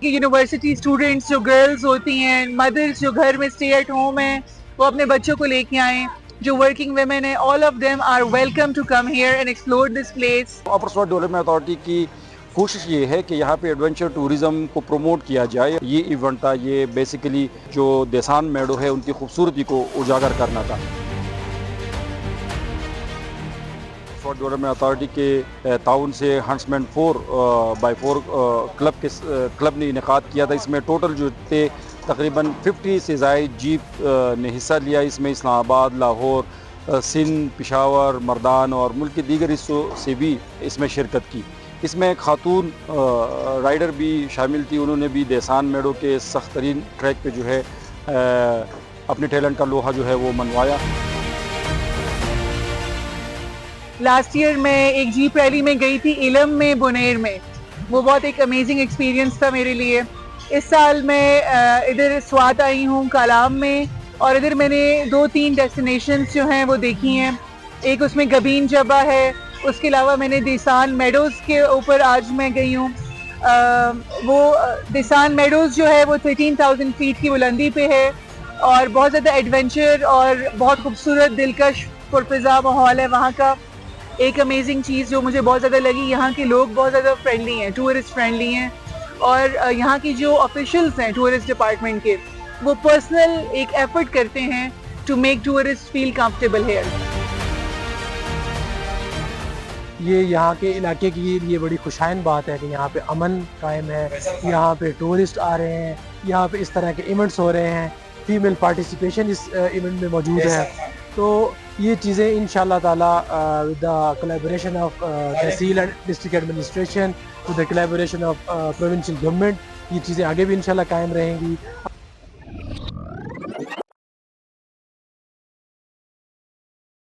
University students جو girls ہوتی ہیں, مدرس جو گھر میں اسٹے ایٹ ہوم ہیں, وہ اپنے بچوں کو لے کے آئیں. جو ورکنگ ویمن ہیں, all of them are welcome to come here and explore this place. Upper Swat development authority کی کوشش یہ ہے کہ یہاں پہ ایڈونچر ٹورزم کو پروموٹ کیا جائے. یہ ایونٹ تھا, یہ بیسیکلی جو دیسان میڈو ہے ان کی خوبصورتی کو اجاگر کرنا تھا. ڈیولپمنٹ اتھارٹی کے تعاون سے ہنٹسمین 4x4 کلب نے انعقاد کیا تھا. اس میں ٹوٹل جو تھے تقریباً 50 سے زائد جیپ نے حصہ لیا. اس میں اسلام آباد, لاہور, سندھ, پشاور, مردان اور ملک کے دیگر حصوں سے بھی اس میں شرکت کی. اس میں ایک خاتون رائڈر بھی شامل تھی. انہوں نے بھی دیسان میڈو کے سخت ترین ٹریک پہ جو ہے اپنے ٹیلنٹ کا لوہا جو ہے وہ منوایا. لاسٹ ایئر میں ایک جیپ ریلی میں گئی تھی علم میں, بنیر میں. وہ بہت ایک امیزنگ ایکسپیرینس تھا میرے لیے. اس سال میں ادھر سوات آئی ہوں کالام میں, اور ادھر میں نے 2-3 ڈیسٹینیشنز جو ہیں وہ دیکھی ہیں. ایک اس میں گبین جبہ ہے, اس کے علاوہ میں نے دیسان میڈوز کے اوپر آج میں گئی ہوں. وہ دیسان میڈوز جو ہے وہ 13,000 فیٹ کی بلندی پہ ہے, اور بہت زیادہ ایڈونچر اور بہت خوبصورت دلکش پرفضا ماحول ہے وہاں کا. ایک امیزنگ چیز جو مجھے بہت زیادہ لگی, یہاں کے لوگ بہت زیادہ فرینڈلی ہیں, ٹورسٹ فرینڈلی ہیں, اور یہاں کی جو آفیشلز ہیں ٹورسٹ ڈپارٹمنٹ کے, وہ پرسنل ایک ایفرٹ کرتے ہیں to make tourist feel comfortable here. یہ یہاں کے علاقے کے لیے بڑی خوشائن بات ہے کہ یہاں پہ امن قائم ہے, یہاں پہ ٹورسٹ آ رہے ہیں, یہاں پہ اس طرح کے ایونٹس ہو رہے ہیں, فیمیل پارٹیسپیشن اس ایونٹ میں موجود ہے. تو یہ چیزیں انشاءاللہ تعالیٰ with the collaboration of tehsil and district administration, with the collaboration of provincial government, یہ چیزیں آگے بھی انشاءاللہ قائم رہیں گی.